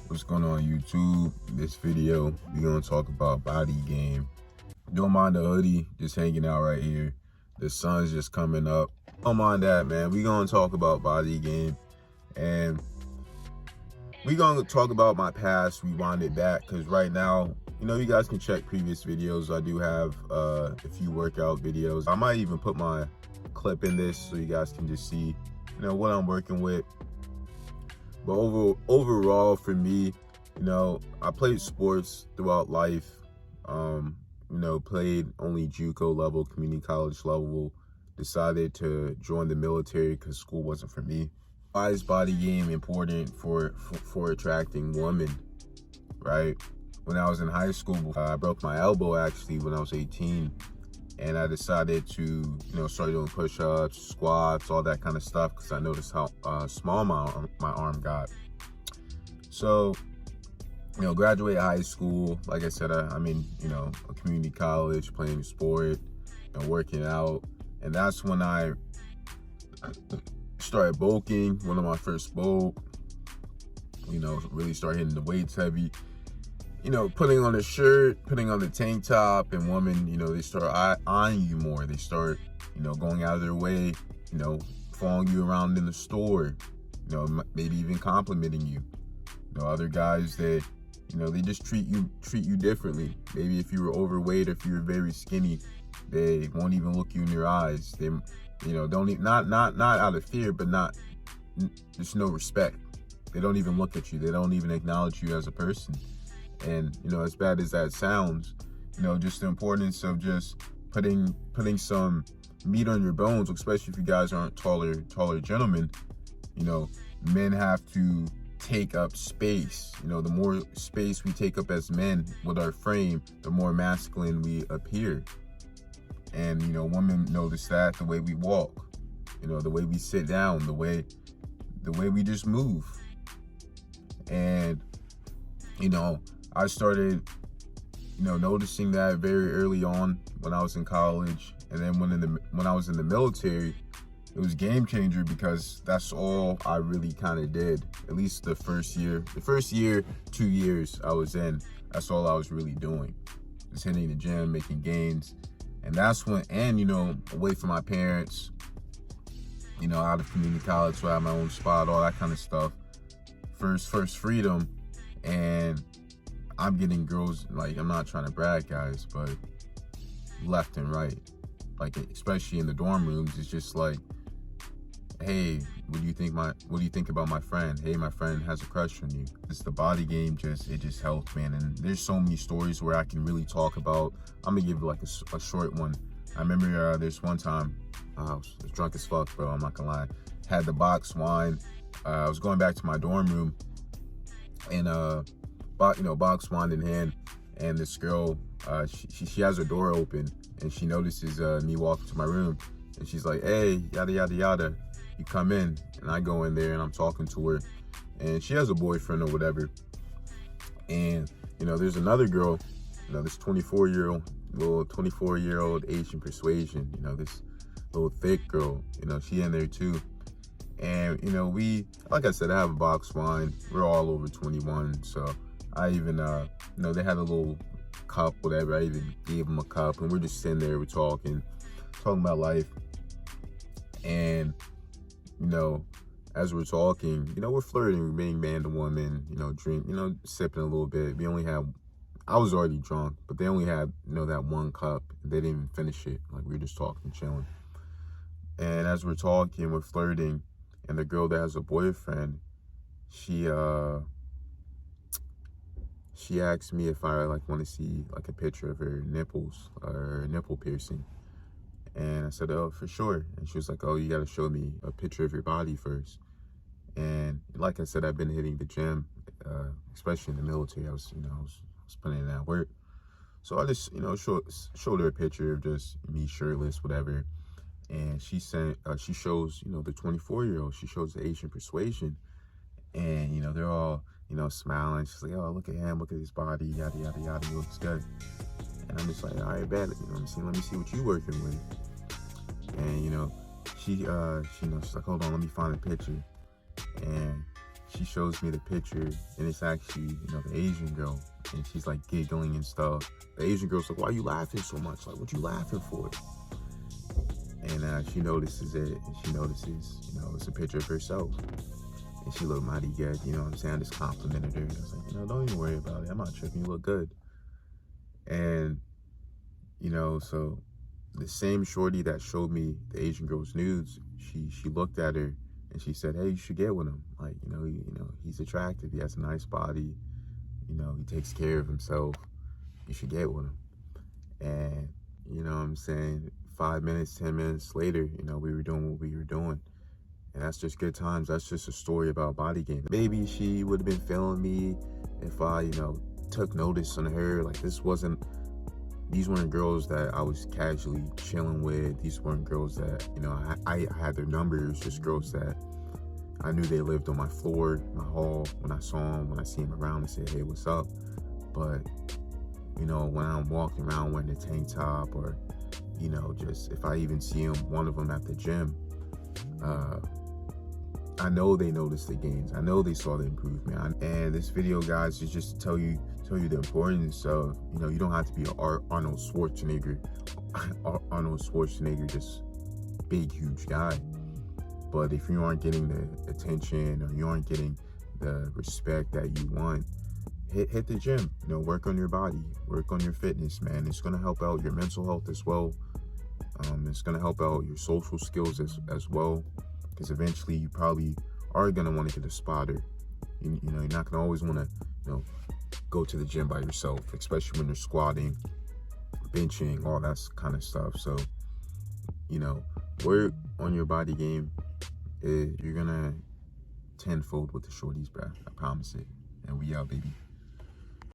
What's going on YouTube? This video, we're gonna talk about body game. Don't mind the hoodie, just hanging out right here. The sun's just coming up. Don't mind that, man. We're gonna talk about body game, and we're gonna talk about my past, rewind it back, because right now, you guys can check previous videos. I do have a few workout videos. I might even put my clip in this so you guys can just see, what I'm working with. But overall, for me, I played sports throughout life. Played only JUCO level, community college level. Decided to join the military because school wasn't for me. Why is body game important for attracting women, right? When I was in high school, I broke my elbow actually when I was 18. And I decided to, start doing push-ups, squats, all that kind of stuff, because I noticed how small my arm got. So, graduate high school. Like I said, I'm in, a community college, playing sport, working out. And that's when I started bulking, one of my first bulk, really start hitting the weights heavy. Putting on a shirt, putting on the tank top, and women, they start eyeing you more. They start, going out of their way, following you around in the store, maybe even complimenting you. Other guys that, they just treat you differently. Maybe if you were overweight, if you were very skinny, they won't even look you in your eyes. They, don't not out of fear, but just no respect. They don't even look at you. They don't even acknowledge you as a person. And, as bad as that sounds, just the importance of just putting some meat on your bones, especially if you guys aren't taller gentlemen. Men have to take up space. The more space we take up as men with our frame, the more masculine we appear. And, women notice that, the way we walk, the way we sit down, the way we just move. And, I started, noticing that very early on when I was in college. And then when I was in the military, it was a game changer because that's all I really kind of did. At least the first year, 2 years I was in, that's all I was really doing. Just hitting the gym, making gains. And that's when, away from my parents, out of community college, so I had my own spot, all that kind of stuff. First freedom. And I'm getting girls, like, I'm not trying to brag, guys, but left and right. Like, especially in the dorm rooms, it's just like, hey, what do you think about my friend? Hey, my friend has a crush on you. It's the body game, it just helped, man. And there's so many stories where I can really talk about. I'm gonna give like a short one. I remember there's one time, I was drunk as fuck, bro, I'm not gonna lie. Had the box wine. I was going back to my dorm room, and box wine in hand, and this girl, she has her door open, and she notices me walking to my room, and she's like, hey, yada yada yada, you come in. And I go in there and I'm talking to her, and she has a boyfriend or whatever. And there's another girl, this 24-year-old Asian persuasion, this little thick girl, she in there too. And we, like I said, I have a box wine. We're all over 21, so I even they had a little cup, whatever. I even gave them a cup, and we're just sitting there, we're talking about life. And as we're talking, we're flirting, we're being man to woman, drink, sipping a little bit. I was already drunk, but they only had that one cup. They didn't even finish it. Like, we were just talking, chilling. And as we're talking, we're flirting, and the girl that has a boyfriend, she asked me if I want to see a picture of her nipples or her nipple piercing. And I said, oh, for sure. And she was like, oh, you got to show me a picture of your body first. And like I said, I've been hitting the gym, especially in the military. I was putting in that work. So I just, showed her a picture of just me shirtless, whatever. And she shows, the 24-year-old, she shows the Asian persuasion. And, they're all, smiling. She's like, oh, look at him, look at his body, yada, yada, yada, he looks good. And I'm just like, all right, bet, let me see what you working with. And, she's like, hold on, let me find a picture. And she shows me the picture, and it's actually, you know, the Asian girl, and she's like giggling and stuff. The Asian girl's like, "Why are you laughing so much? Like, what you laughing for?" And she notices it, and she notices, you know, it's a picture of herself. And she looked mighty good, you know what I'm saying? I just complimented her. I was like, you know, don't even worry about it. I'm not tripping. You look good. And, you know, so the same shorty that showed me the Asian girl's nudes, she looked at her and she said, "Hey, you should get with him. Like, you know, he's attractive. He has a nice body. You know, he takes care of himself. You should get with him." And, you know what I'm saying? 5 minutes, 10 minutes later, you know, we were doing what we were doing. And that's just good times. That's just a story about body game. Maybe she would have been feeling me if I, you know, took notice on her. Like, these weren't girls that I was casually chilling with. These weren't girls that, you know, I had their numbers. Just girls that I knew they lived on my floor, my hall. When I saw them, when I see them around, I say, "Hey, what's up?" But, you know, when I'm walking around wearing a tank top, or, you know, just if I even see them, one of them at the gym, I know they noticed the gains. I know they saw the improvement. And this video, guys, is just to tell you the importance of, you know, you don't have to be an Arnold Schwarzenegger, just big, huge guy. But if you aren't getting the attention, or you aren't getting the respect that you want, hit the gym. You know, work on your body, work on your fitness, man. It's gonna help out your mental health as well. It's gonna help out your social skills as well. Because eventually you probably are going to want to get a spotter. You know, you're not going to always want to, you know, go to the gym by yourself, especially when you're squatting, benching, all that kind of stuff. So, you know, work on your body game. You're going to tenfold with the shorties, bruh. I promise it. And we out, baby.